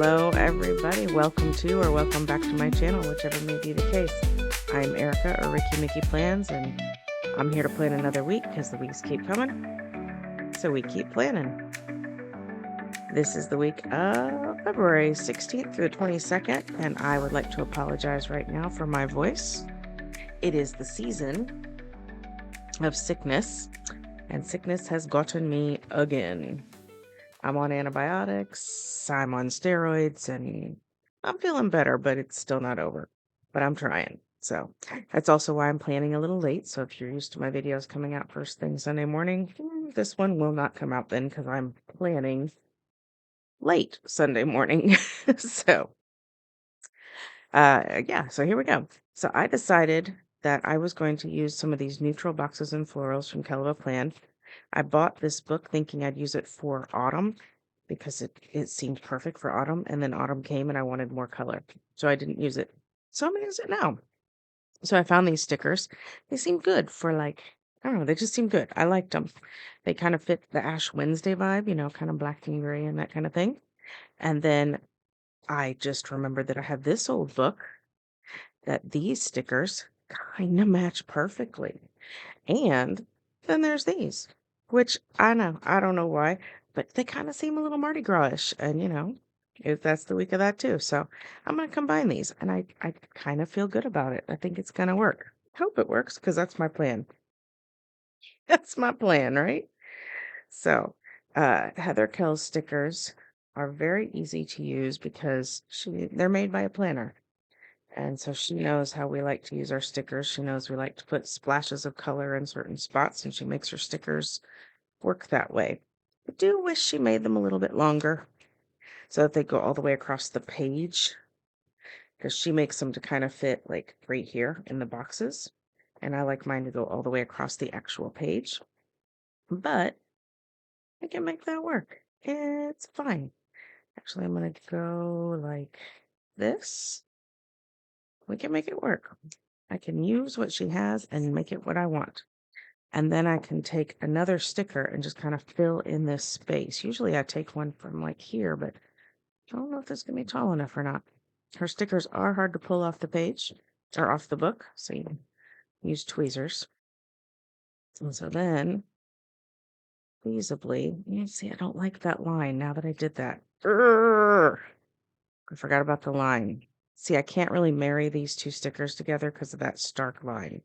Hello, everybody. Welcome to or welcome back to my channel, whichever may be the case. I'm Erica or Ricky Mickey Plans, and I'm here to plan another week because the weeks keep coming. So we keep planning. This is the week of February 16th through the 22nd, and I would like to apologize right now for my voice. It is the season of sickness, and sickness has gotten me again. I'm on antibiotics, I'm on steroids, and I'm feeling better, but it's still not over. But I'm trying. So that's also why I'm planning a little late. So if you're used to my videos coming out first thing Sunday morning, this one will not come out then because I'm planning late Sunday morning. So yeah, so here we go. So I decided that I was going to use some of these neutral boxes and florals from Kelva Plan. I bought this book thinking I'd use it for autumn because it seemed perfect for autumn, and then autumn came and I wanted more color. So I didn't use it. So I'm gonna use it now. So I found these stickers. They seem good for like, I don't know, they just seem good. I liked them. They kind of fit the Ash Wednesday vibe, kind of black and gray and that kind of thing. And then I just remembered that I had this old book that these stickers kind of match perfectly. And then there's these, which I don't know why, but they kind of seem a little Mardi Gras-ish. And if that's the week of that too. So I'm gonna combine these and I kind of feel good about it. I think it's gonna work. Hope it works because that's my plan. That's my plan, right? So Heather Kell's stickers are very easy to use because they're made by a planner. And so she knows how we like to use our stickers. She knows we like to put splashes of color in certain spots, and she makes her stickers work that way. I do wish she made them a little bit longer so that they go all the way across the page, because she makes them to kind of fit like right here in the boxes. And I like mine to go all the way across the actual page. But I can make that work. It's fine. Actually, I'm going to go like this. We can make it work. I can use what she has and make it what I want. And then I can take another sticker and just kind of fill in this space. Usually I take one from like here, but I don't know if this is going to be tall enough or not. Her stickers are hard to pull off the page or off the book, so you use tweezers. And so then, feasibly, you see, I don't like that line now that I did that. Urgh! I forgot about the line. See, I can't really marry these two stickers together because of that stark line.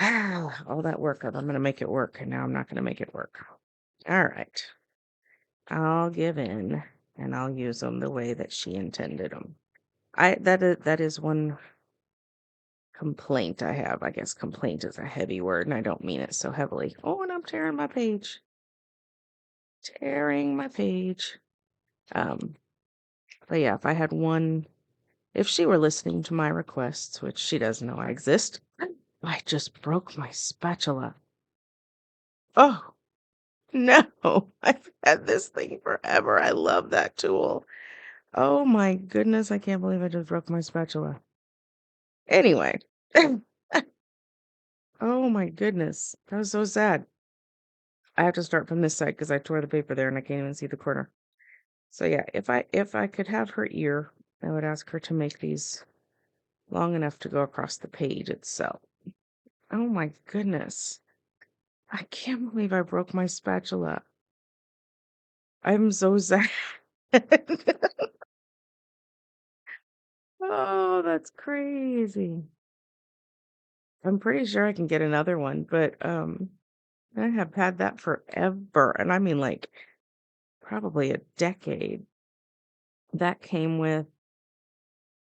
All that work of I'm going to make it work, and now I'm not going to make it work. All right. I'll give in, and I'll use them the way that she intended them. That is one complaint I have. I guess complaint is a heavy word, and I don't mean it so heavily. Oh, and I'm tearing my page. Tearing my page. But yeah, if she were listening to my requests, which she doesn't know I exist, I just broke my spatula. Oh, no, I've had this thing forever. I love that tool. Oh my goodness, I can't believe I just broke my spatula. Anyway. Oh my goodness. That was so sad. I have to start from this side because I tore the paper there and I can't even see the corner. So yeah, if I could have her ear, I would ask her to make these long enough to go across the page itself. Oh my goodness. I can't believe I broke my spatula. I'm so sad. Oh, that's crazy. I'm pretty sure I can get another one, but I have had that forever, and I mean like probably a decade. That came with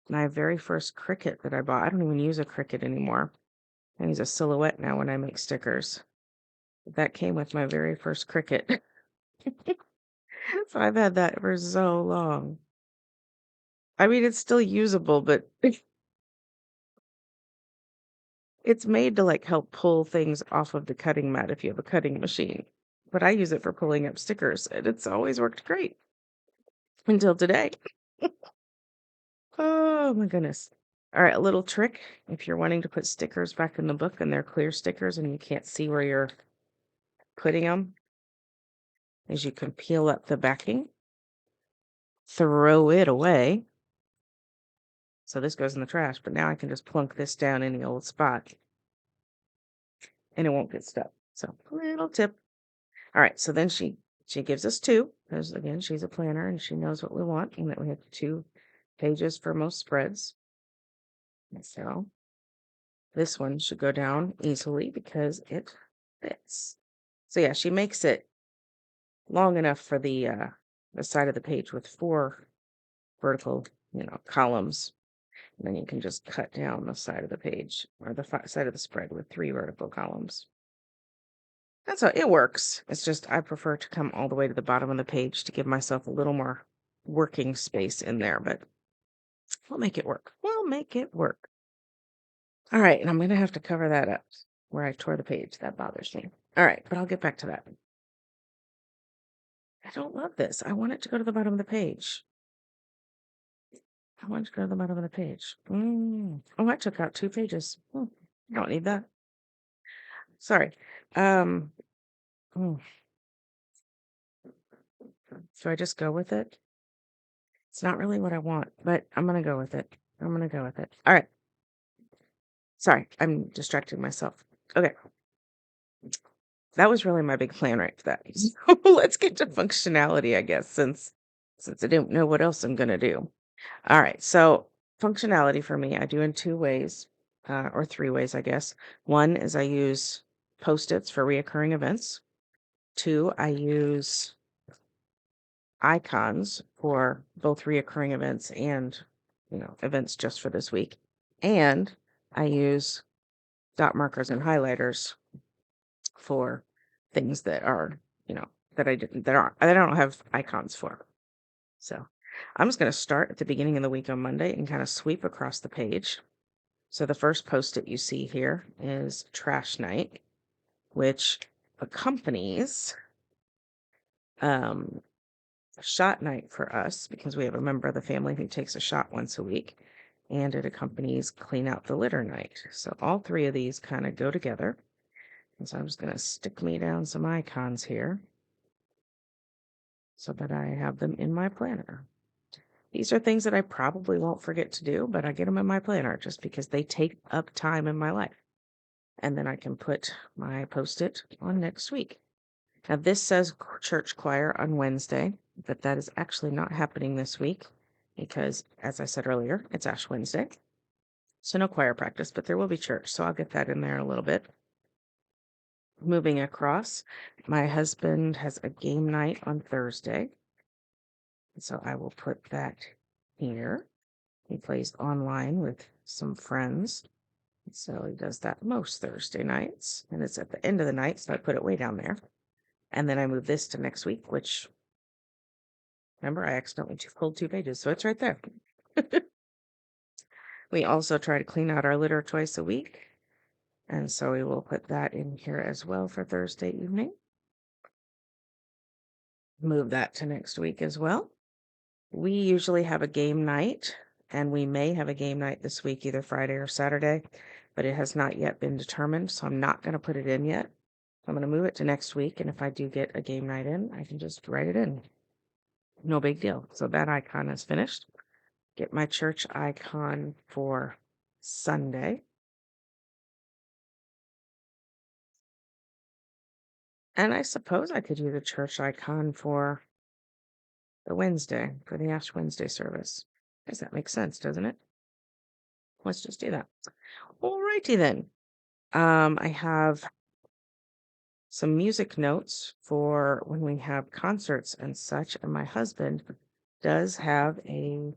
my very first Cricut that I bought. I don't even use a Cricut anymore. I use a Silhouette now when I make stickers. That came with my very first Cricut. So I've had that for so long. I mean, it's still usable, but it's made to like help pull things off of the cutting mat if you have a cutting machine. But I use it for pulling up stickers, and it's always worked great until today. Oh my goodness. All right, a little trick. If you're wanting to put stickers back in the book and they're clear stickers and you can't see where you're putting them, is you can peel up the backing throw it away. So this goes in the trash, but now I can just plunk this down in the old spot and it won't get stuck. So little tip. All right, so then she gives us two, because again, she's a planner and she knows what we want, and that we have 2 pages for most spreads. And so this one should go down easily because it fits. So yeah, she makes it long enough for the side of the page with 4 vertical, columns. And then you can just cut down the side of the page or the side of the spread with 3 vertical columns. That's how it works. It's just I prefer to come all the way to the bottom of the page to give myself a little more working space in there, but we'll make it work. We'll make it work. All right, and I'm going to have to cover that up where I tore the page. That bothers me. All right, but I'll get back to that. I don't love this. I want it to go to the bottom of the page. I want it to go to the bottom of the page. Oh, I took out 2 pages. I don't need that. Sorry. Mm. So I just go with it? It's not really what I want, but I'm going to go with it. I'm going to go with it. All right. Sorry, I'm distracting myself. Okay. That was really my big plan right for that. So let's get to functionality, I guess, since I don't know what else I'm going to do. All right. So functionality for me, I do in 2 ways, or 3 ways, I guess. One is I use Post-its for reoccurring events. 2, I use icons for both reoccurring events and, events just for this week. And I use dot markers and highlighters for things that are, that I don't have icons for. So I'm just going to start at the beginning of the week on Monday and kind of sweep across the page. So the first post-it you see here is trash night, which accompanies a shot night for us because we have a member of the family who takes a shot once a week, and it accompanies clean out the litter night. So all 3 of these kind of go together. And so I'm just going to stick me down some icons here so that I have them in my planner. These are things that I probably won't forget to do, but I get them in my planner just because they take up time in my life. And then I can put my Post-it on next week. Now this says church choir on Wednesday, but that is actually not happening this week because, as I said earlier, it's Ash Wednesday. So no choir practice, but there will be church. So I'll get that in there in a little bit. Moving across, my husband has a game night on Thursday. So I will put that here. He plays online with some friends. So he does that most Thursday nights. And it's at the end of the night, so I put it way down there. And then I move this to next week, which, remember, I accidentally pulled 2 pages, so it's right there. We also try to clean out our litter twice a week. And so we will put that in here as well for Thursday evening. Move that to next week as well. We usually have a game night, and we may have a game night this week, either Friday or Saturday, but it has not yet been determined, so I'm not going to put it in yet. I'm going to move it to next week, and if I do get a game night in, I can just write it in. No big deal. So that icon is finished. Get my church icon for Sunday. And I suppose I could use a church icon for the Wednesday, for the Ash Wednesday service. Guess that makes sense, doesn't it? Let's just do that. Alrighty then. I have some music notes for when we have concerts and such, and my husband does have a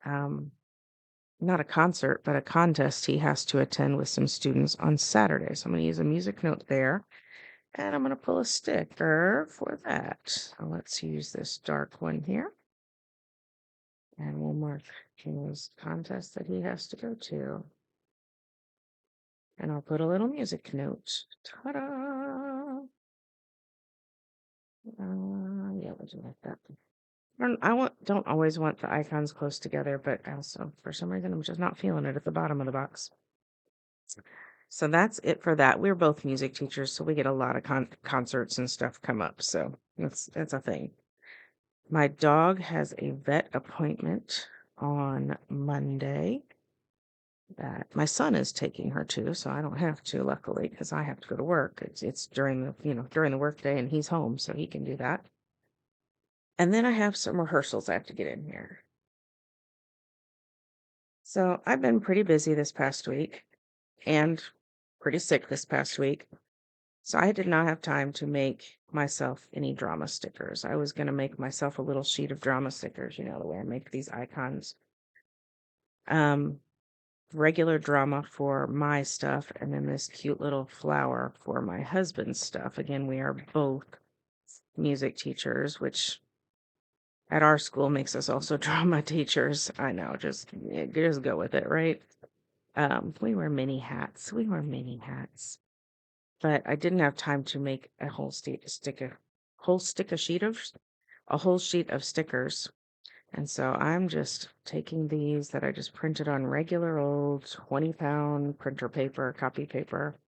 not a concert, but a contest he has to attend with some students on Saturday. So I'm going to use a music note there, and I'm going to pull a sticker for that. So let's use this dark one here, and we'll mark his contest that he has to go to. And I'll put a little music note. Ta-da! Yeah, we'll do like that. Don't always want the icons close together, but also for some reason I'm just not feeling it at the bottom of the box. So that's it for that. We're both music teachers, so we get a lot of concerts and stuff come up. So that's a thing. My dog has a vet appointment on Monday that my son is taking her to, so I don't have to, luckily, because I have to go to work. It's during the workday, and he's home, so he can do that. And then I have some rehearsals I have to get in here. So I've been pretty busy this past week and pretty sick this past week. So I did not have time to make myself any drama stickers. I was going to make myself a little sheet of drama stickers, the way I make these icons. Um, regular drama for my stuff, and then this cute little flower for my husband's stuff. Again, we are both music teachers, which at our school makes us also drama teachers. I know, just go with it, right? We wear mini hats. We wear mini hats. But I didn't have time to make a whole sheet of stickers. And so I'm just taking these that I just printed on regular old 20-pound printer paper, copy paper.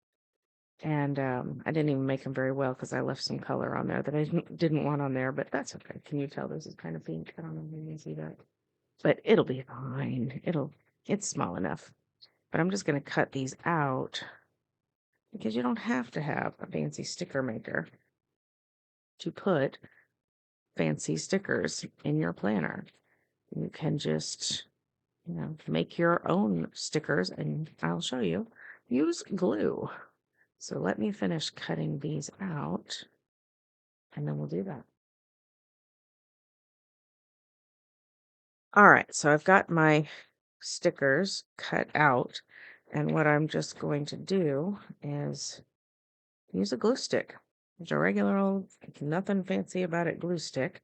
And I didn't even make them very well because I left some color on there that I didn't want on there, but that's okay. Can you tell this is kind of pink? I don't know if you can see that. But it'll be fine. It's small enough. But I'm just going to cut these out because you don't have to have a fancy sticker maker to put fancy stickers in your planner. You can just, make your own stickers, and I'll show you. Use glue. So let me finish cutting these out, and then we'll do that. All right, so I've got my stickers cut out, and what I'm just going to do is use a glue stick. There's a regular old, nothing fancy about it, glue stick,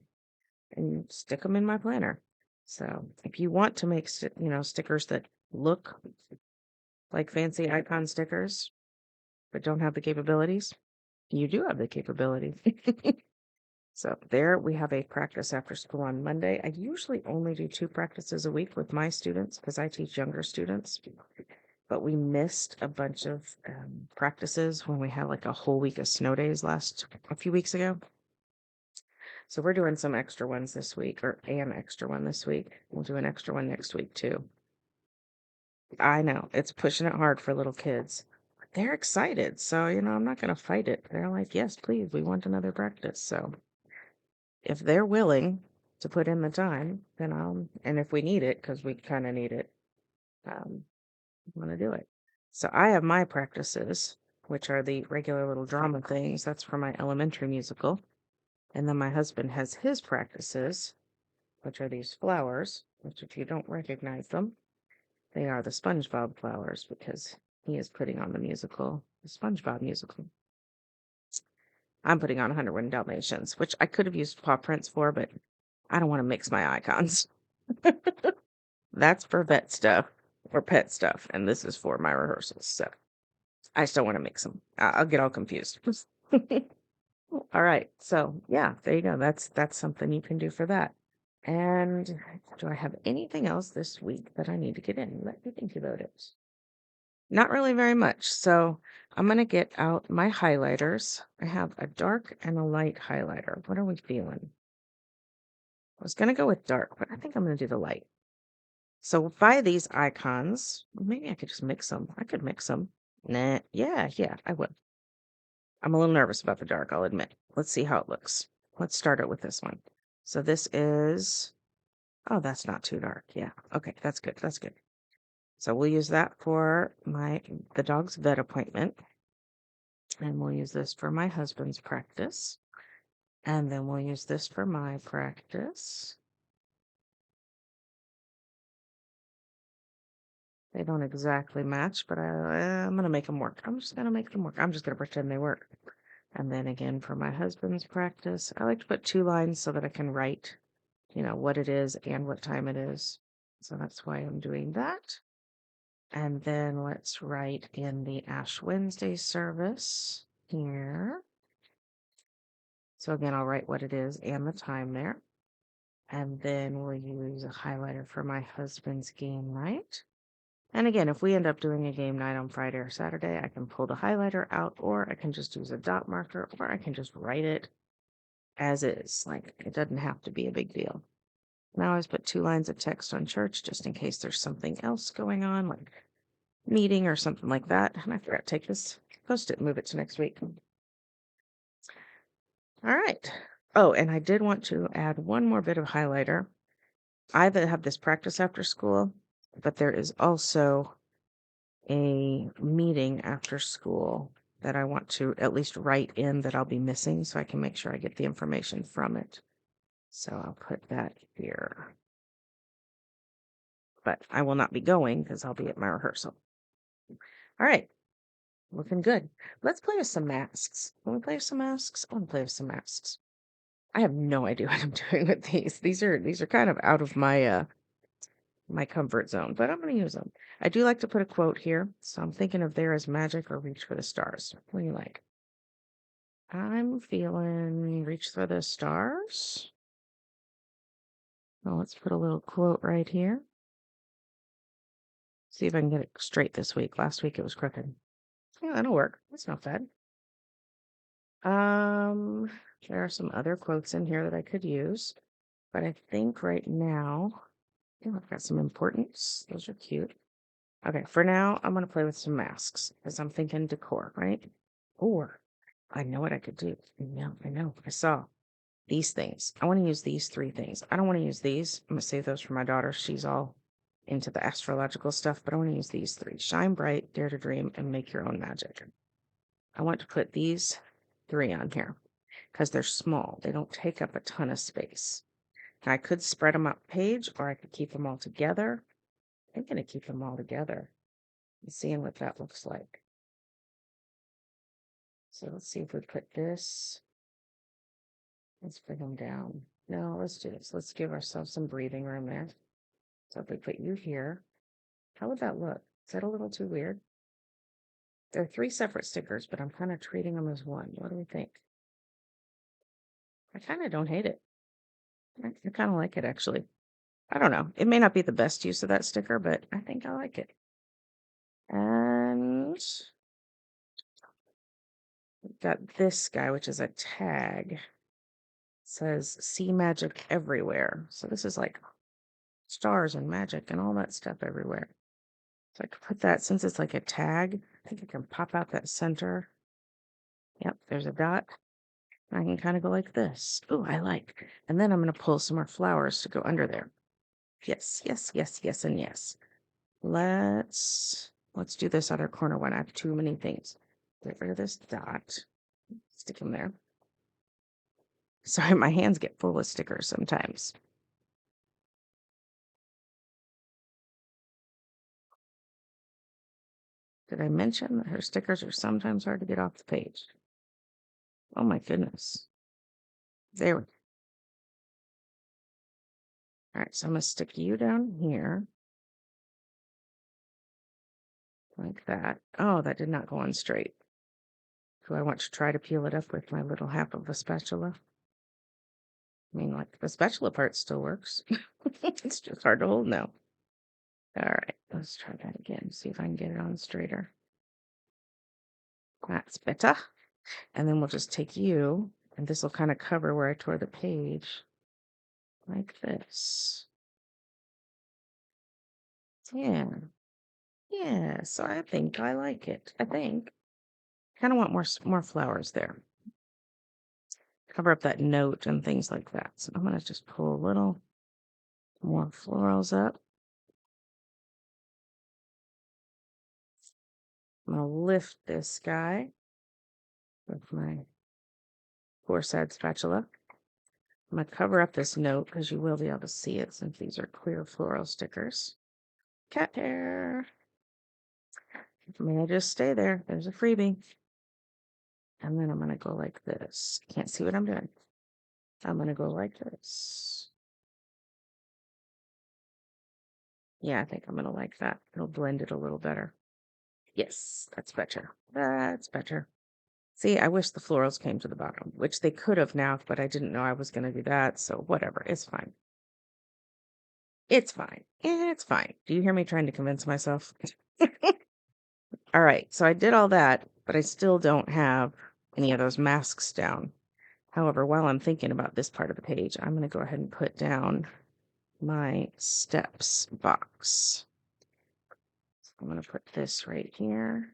and stick them in my planner. So if you want to make, stickers that look like fancy icon stickers, but don't have the capabilities, you do have the capability. So there we have a practice after school on Monday. I usually only do 2 practices a week with my students because I teach younger students. But we missed a bunch of practices when we had like a whole week of snow days a few weeks ago. So we're doing some extra ones this week, or an extra one this week. We'll do an extra one next week too. I know it's pushing it hard for little kids. They're excited. So, I'm not going to fight it. They're like, yes, please, we want another practice. So if they're willing to put in the time, then and if we need it, because we kind of need it, I'm going to do it. So I have my practices, which are the regular little drama things. That's for my elementary musical. And then my husband has his practices, which are these flowers, which if you don't recognize them, they are the SpongeBob flowers because he is putting on the SpongeBob musical. I'm putting on 101 Dalmatians, which I could have used paw prints for, but I don't want to mix my icons. That's for vet stuff or pet stuff, and this is for my rehearsals. So I just don't want to mix them. I'll get all confused. All right. So yeah, there you go. That's something you can do for that. And do I have anything else this week that I need to get in? Let me think about it. Not really very much. So I'm going to get out my highlighters. I have a dark and a light highlighter. What are we feeling? I was going to go with dark, but I think I'm going to do the light. So buy these icons. Maybe I could just mix them. I could mix them. Nah, yeah, I would. I'm a little nervous about the dark, I'll admit. Let's see how it looks. Let's start it with this one. So this is, oh, that's not too dark. Yeah, okay, that's good. That's good. So we'll use that for the dog's vet appointment. And we'll use this for my husband's practice. And then we'll use this for my practice. They don't exactly match, but I'm going to make them work. I'm just going to make them work. I'm just going to pretend they work. And then again, for my husband's practice, I like to put 2 lines so that I can write, what it is and what time it is. So that's why I'm doing that. And then let's write in the Ash Wednesday service here. So again, I'll write what it is and the time there. And then we'll use a highlighter for my husband's game night. And again, if we end up doing a game night on Friday or Saturday, I can pull the highlighter out, or I can just use a dot marker, or I can just write it as is. Like, it doesn't have to be a big deal. Now I always put 2 lines of text on church just in case there's something else going on, like meeting or something like that. And I forgot to take this post-it and move it to next week. All right. Oh, and I did want to add one more bit of highlighter. I have this practice after school, but there is also a meeting after school that I want to at least write in that I'll be missing so I can make sure I get the information from it. So I'll put that here. But I will not be going because I'll be at my rehearsal. All right. Looking good. Let's play with some masks. Can we play with some masks? I want to play with some masks. I have no idea what I'm doing with these. These are kind of out of my my comfort zone, but I'm going to use them. I do like to put a quote here, so I'm thinking of there is magic or reach for the stars. What do you like? I'm feeling reach for the stars. Well, let's put a little quote right here. See if I can get it straight this week. Last week it was crooked. Yeah, that'll work. That's not bad. There are some other quotes in here that I could use, but I think right now, oh, I've got some importance. Those are cute. Okay, for now, I'm going to play with some masks because I'm thinking decor, right? Or I know what I could do. Yeah, I know. I saw these things. I want to use these 3 things. I don't want to use these. I'm going to save those for my daughter. She's all into the astrological stuff, but I want to use these 3. Shine bright, dare to dream, and make your own magic. I want to put these 3 on here because they're small. They don't take up a ton of space. Now, I could spread them up page or I could keep them all together. I'm going to keep them all together and seeing what that looks like. So let's see if we put this. Let's bring them down. No, let's do this. Let's give ourselves some breathing room there. So if we put you here, how would that look? Is that a little too weird? They're 3 separate stickers, but I'm kind of treating them as one. What do we think? I kind of don't hate it. I kind of like it, actually. I don't know. It may not be the best use of that sticker, but I think I like it. And we've got this guy, which is a tag. It says see magic everywhere. So this is like stars and magic and all that stuff everywhere. So I could put that, since it's like a tag, I think I can pop out that center. Yep, there's a dot. I can kind of go like this. Oh, I like. And then I'm going to pull some more flowers to go under there. Yes, yes, yes, yes, and yes. Let's do this other corner one. I have too many things. Get rid of this dot. Stick them there. Sorry, my hands get full of stickers sometimes. Did I mention that her stickers are sometimes hard to get off the page? Oh my goodness. There we go. All right, so I'm going to stick you down here. Like that. Oh, that did not go on straight. Do I want to try to peel it up with my little half of a spatula? I mean, like, the spatula part still works. It's just hard to hold now. All right, let's try that again. See if I can get it on straighter. That's better. And then we'll just take you, and this will kind of cover where I tore the page. Like this. Yeah. Yeah, so I think I like it. I think. Kind of want more flowers there. Cover up that note and things like that. So I'm going to just pull a little more florals up. I'm going to lift this guy with my four side spatula. I'm going to cover up this note because you will be able to see it since these are clear floral stickers. Cat hair. May I just stay there? There's a freebie. And then I'm going to go like this. Can't see what I'm doing. I'm going to go like this. Yeah, I think I'm going to like that. It'll blend it a little better. Yes, that's better. That's better. See, I wish the florals came to the bottom, which they could have now, but I didn't know I was going to do that. So whatever. It's fine. It's fine. It's fine. Do you hear me trying to convince myself? All right. So I did all that, but I still don't have any of those masks down. However, while I'm thinking about this part of the page, I'm going to go ahead and put down my steps box. I'm going to put this right here.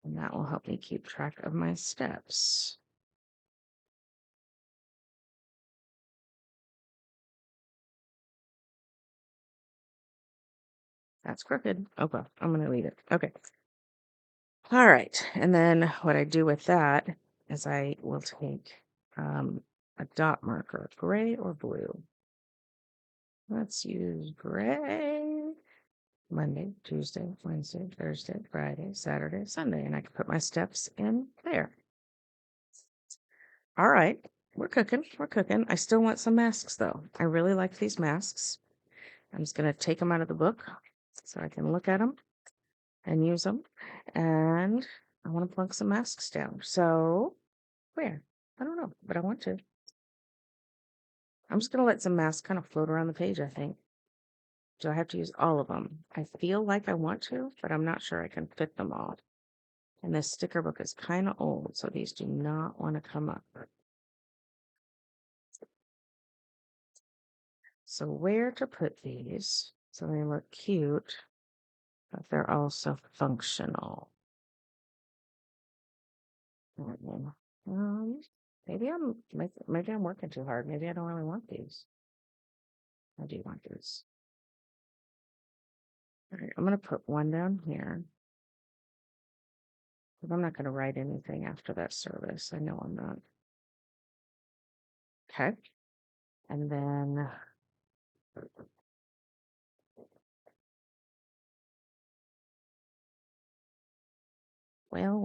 And that will help me keep track of my steps. That's crooked. Okay, I'm going to leave it. Okay. All right. And then what I do with that is I will take a dot marker, gray or blue. Let's use gray. Monday, Tuesday, Wednesday, Thursday, Friday, Saturday, Sunday. And I can put my steps in there. All right. We're cooking. We're cooking. I still want some masks, though. I really like these masks. I'm just going to take them out of the book so I can look at them and use them. And I want to plunk some masks down. So, where? I don't know, but I want to. I'm just going to let some masks kind of float around the page, I think. Do I have to use all of them? I feel like I want to, but I'm not sure I can fit them all. And this sticker book is kind of old, so these do not want to come up. So where to put these so they look cute, but they're also functional. Um, maybe I'm working too hard. Maybe I don't really want these. I do want these. All right, I'm gonna put one down here. But I'm not gonna write anything after that service. I know I'm not. Okay. And then well.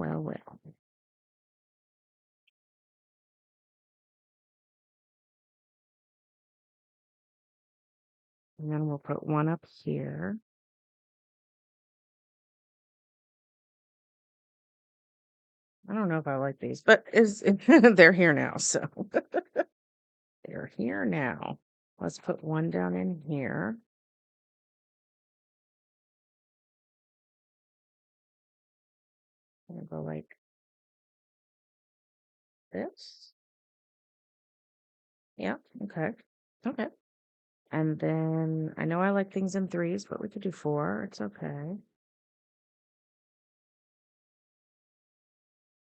And then we'll put one up here. I don't know if I like these, but they're here now, so they're here now. Let's put one down in here. And go like this. Yeah, okay. Okay. And then I know I like things in threes, but we could do four. It's okay.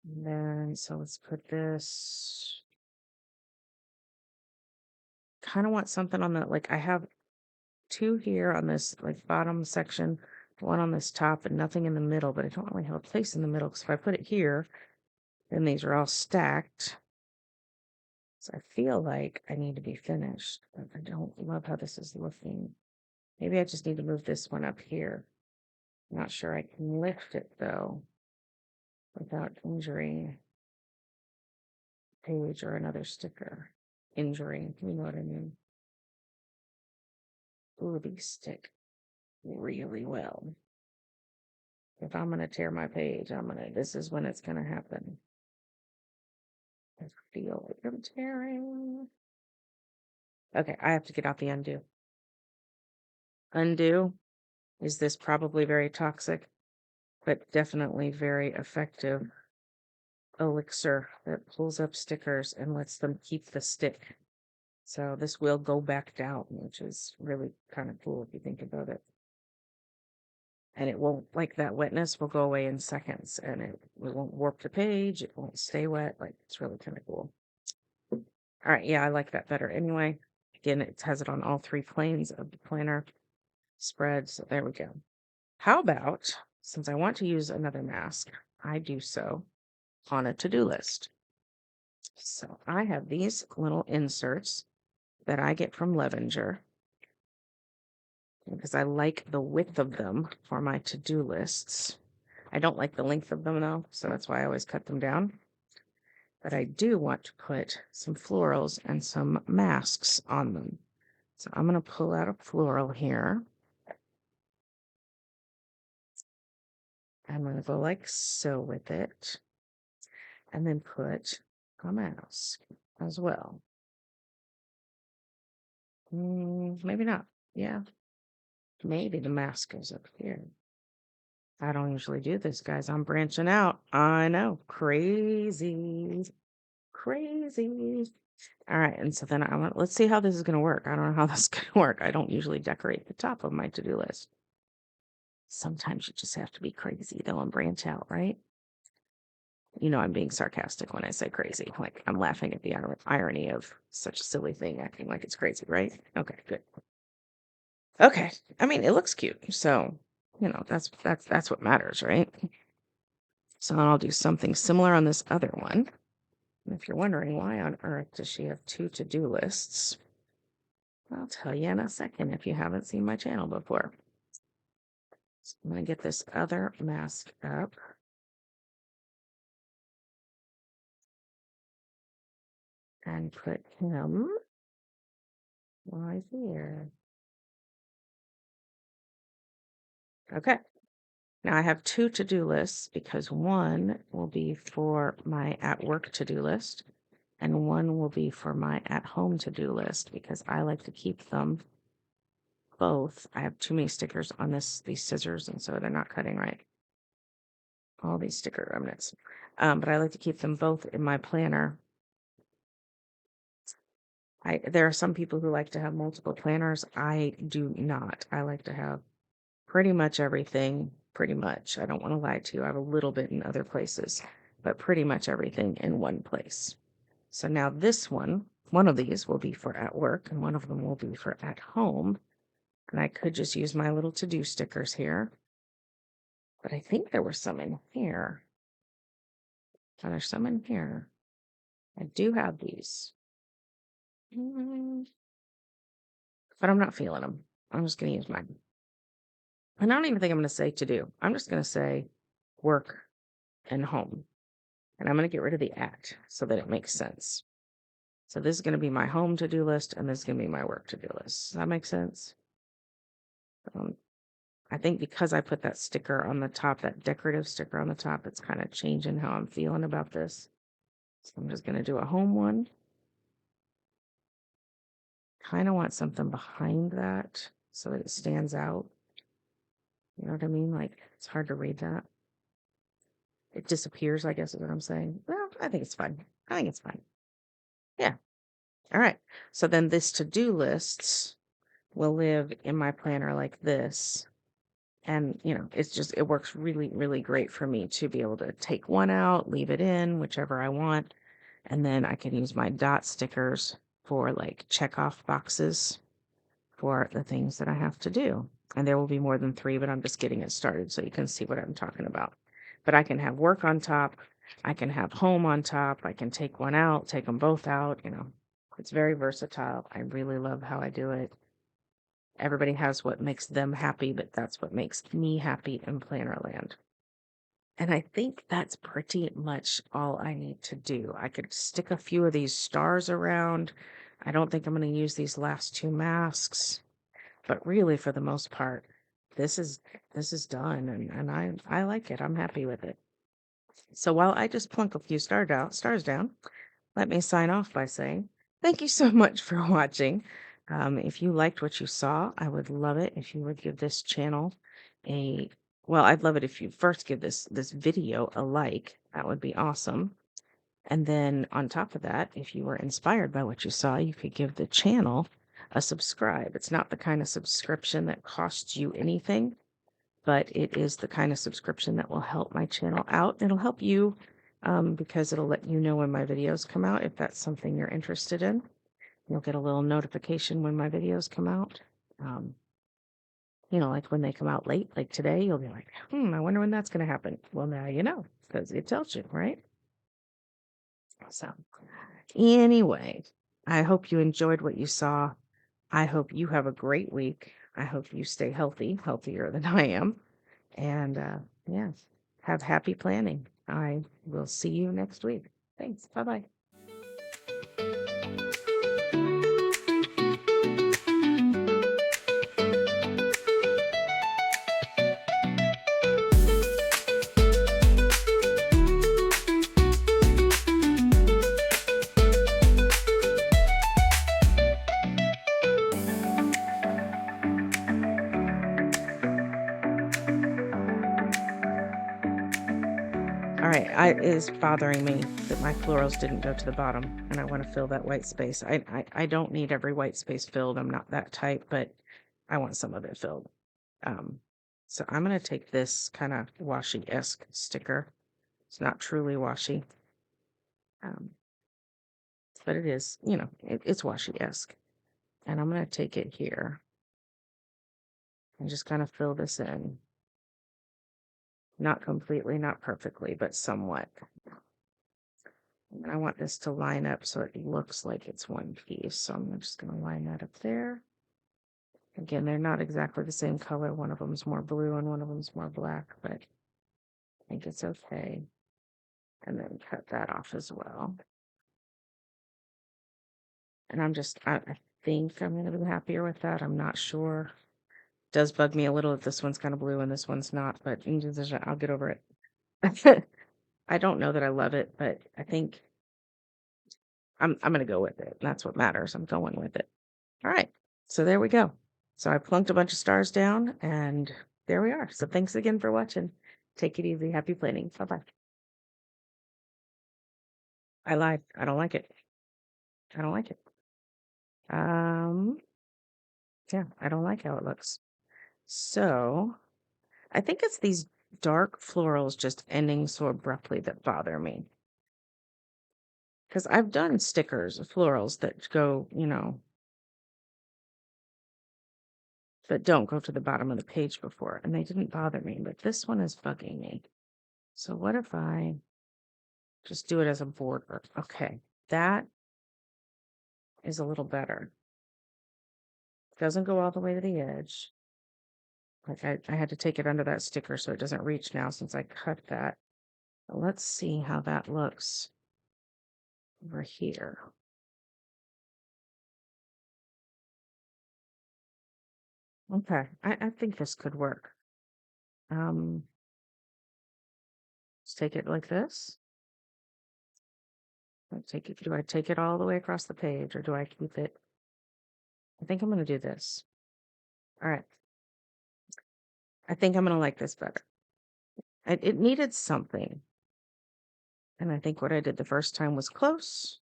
And then so let's put this. Kind of want something on the like I have two here on this like bottom section, one on this top, and nothing in the middle, but I don't really have a place in the middle because if I put it here, then these are all stacked. So I feel like I need to be finished, but I don't love how this is looking. Maybe I just need to move this one up here. Not sure I can lift it though without injuring a page or another sticker. Injuring, you know what I mean? Ooh, these stick really well. If I'm gonna tear my page, this is when it's gonna happen. I feel like I'm tearing. Okay, I have to get out the undo. Undo is this probably very toxic, but definitely very effective elixir that pulls up stickers and lets them keep the stick. So this will go back down, which is really kind of cool if you think about it. And it won't, like that wetness will go away in seconds and it won't warp the page. It won't stay wet. Like it's really kind of cool. All right. Yeah, I like that better. Anyway, again, it has it on all three planes of the planner spread. So there we go. How about, since I want to use another mask, I do so on a to-do list. So I have these little inserts that I get from Levenger because I like the width of them for my to-do lists. I don't like the length of them though, so that's why I always cut them down. But I do want to put some florals and some masks on them. So I'm going to pull out a floral here. I'm going to go like so with it. And then put a mask as well. Maybe not. Yeah. Maybe the mask goes up here. I don't usually do this, guys. I'm branching out. I know. Crazy. Crazy. All right. And so then let's see how this is going to work. I don't know how this is going to work. I don't usually decorate the top of my to-do list. Sometimes you just have to be crazy though and branch out, right? You know, I'm being sarcastic when I say crazy. Like I'm laughing at the irony of such a silly thing acting like it's crazy, right? Okay, good. Okay. I mean, it looks cute. So, that's what matters, right? So I'll do something similar on this other one. And if you're wondering why on earth does she have two to-do lists, I'll tell you in a second if you haven't seen my channel before. So I'm going to get this other mask up. And put him right here. Okay. Now I have two to-do lists because one will be for my at-work to-do list and one will be for my at-home to-do list because I like to keep them both. I have too many stickers on these scissors, and so they're not cutting right. All these sticker remnants. But I like to keep them both in my planner. There are some people who like to have multiple planners. I do not. I like to have pretty much everything, pretty much. I don't want to lie to you. I have a little bit in other places, but pretty much everything in one place. So now this one of these will be for at work and one of them will be for at home. And I could just use my little to-do stickers here. But I think there were some in here. Oh, there's some in here. I do have these. But I'm not feeling them. I'm just going to use mine. And I don't even think I'm going to say to do. I'm just going to say work and home. And I'm going to get rid of the at so that it makes sense. So this is going to be my home to-do list and this is going to be my work to-do list. Does that make sense? I think because I put that sticker on the top, that decorative sticker on the top, it's kind of changing how I'm feeling about this. So I'm just going to do a home one. Kind of want something behind that so that it stands out. You know what I mean? Like, it's hard to read that. It disappears, I guess is what I'm saying. Well, I think it's fine. I think it's fine. Yeah. All right. So then this to-do lists will live in my planner like this. And, it works really, really great for me to be able to take one out, leave it in, whichever I want. And then I can use my dot stickers for like check off boxes for the things that I have to do. And there will be more than 3, but I'm just getting it started so you can see what I'm talking about. But I can have work on top. I can have home on top. I can take one out, take them both out. It's very versatile. I really love how I do it. Everybody has what makes them happy, but that's what makes me happy in Plannerland. And I think that's pretty much all I need to do. I could stick a few of these stars around. I don't think I'm going to use these last 2 masks, but really for the most part, this is done and I like it. I'm happy with it. So while I just plunk a few stars down, let me sign off by saying thank you so much for watching. If you liked what you saw, I would love it if you would give this channel I'd love it if you first give this video a like. That would be awesome. And then on top of that, if you were inspired by what you saw, you could give the channel a subscribe. It's not the kind of subscription that costs you anything, but it is the kind of subscription that will help my channel out. It'll help you because it'll let you know when my videos come out if that's something you're interested in. You'll get a little notification when my videos come out. Like when they come out late, like today, you'll be like, I wonder when that's going to happen. Well, now you know, because it tells you, right? So anyway, I hope you enjoyed what you saw. I hope you have a great week. I hope you stay healthy, healthier than I am. And have happy planning. I will see you next week. Thanks. Bye-bye. it is bothering me that my florals didn't go to the bottom, and I want to fill that white space. I don't need every white space filled. I'm not that type, but I want some of it filled. Um, so I'm going to take this kind of washi-esque sticker. It's not truly washi, but it is, it's washi-esque. And I'm going to take it here and just kind of fill this in. Not completely, not perfectly, but somewhat. And I want this to line up so it looks like it's one piece. So I'm just going to line that up there. Again, they're not exactly the same color. One of them's more blue and one of them's more black, but I think it's okay. And then cut that off as well. And I think I'm going to be happier with that. I'm not sure. It does bug me a little if this one's kind of blue and this one's not, but I'll get over it. I don't know that I love it, but I think I'm going to go with it. That's what matters. I'm going with it. All right. So there we go. So I plunked a bunch of stars down and there we are. So thanks again for watching. Take it easy. Happy planning. Bye-bye. I lied. I don't like it. I don't like it. Yeah, I don't like how it looks. So I think it's these dark florals just ending so abruptly that bother me. Because I've done stickers of florals that go, that don't go to the bottom of the page before, and they didn't bother me, but this one is bugging me. So what if I just do it as a border? Okay, that is a little better. Doesn't go all the way to the edge. Like I had to take it under that sticker so it doesn't reach now since I cut that. But let's see how that looks over here. Okay, I think this could work. Let's take it like this. Do I take it all the way across the page or do I keep it? I think I'm going to do this. All right. I think I'm going to like this better. It needed something. And I think what I did the first time was close.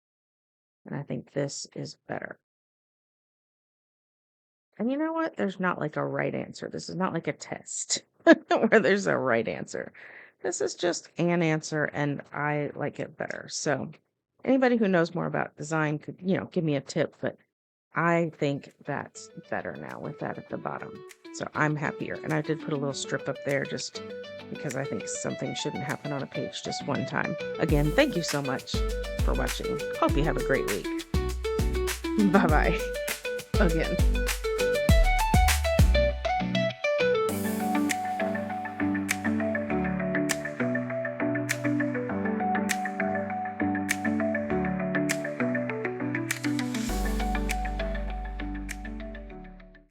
And I think this is better. And you know what? There's not like a right answer. This is not like a test where there's a right answer. This is just an answer and I like it better. So anybody who knows more about design could, give me a tip, but I think that's better now with that at the bottom. So I'm happier. And I did put a little strip up there just because I think something shouldn't happen on a page just one time. Again, thank you so much for watching. Hope you have a great week. Bye-bye. Again.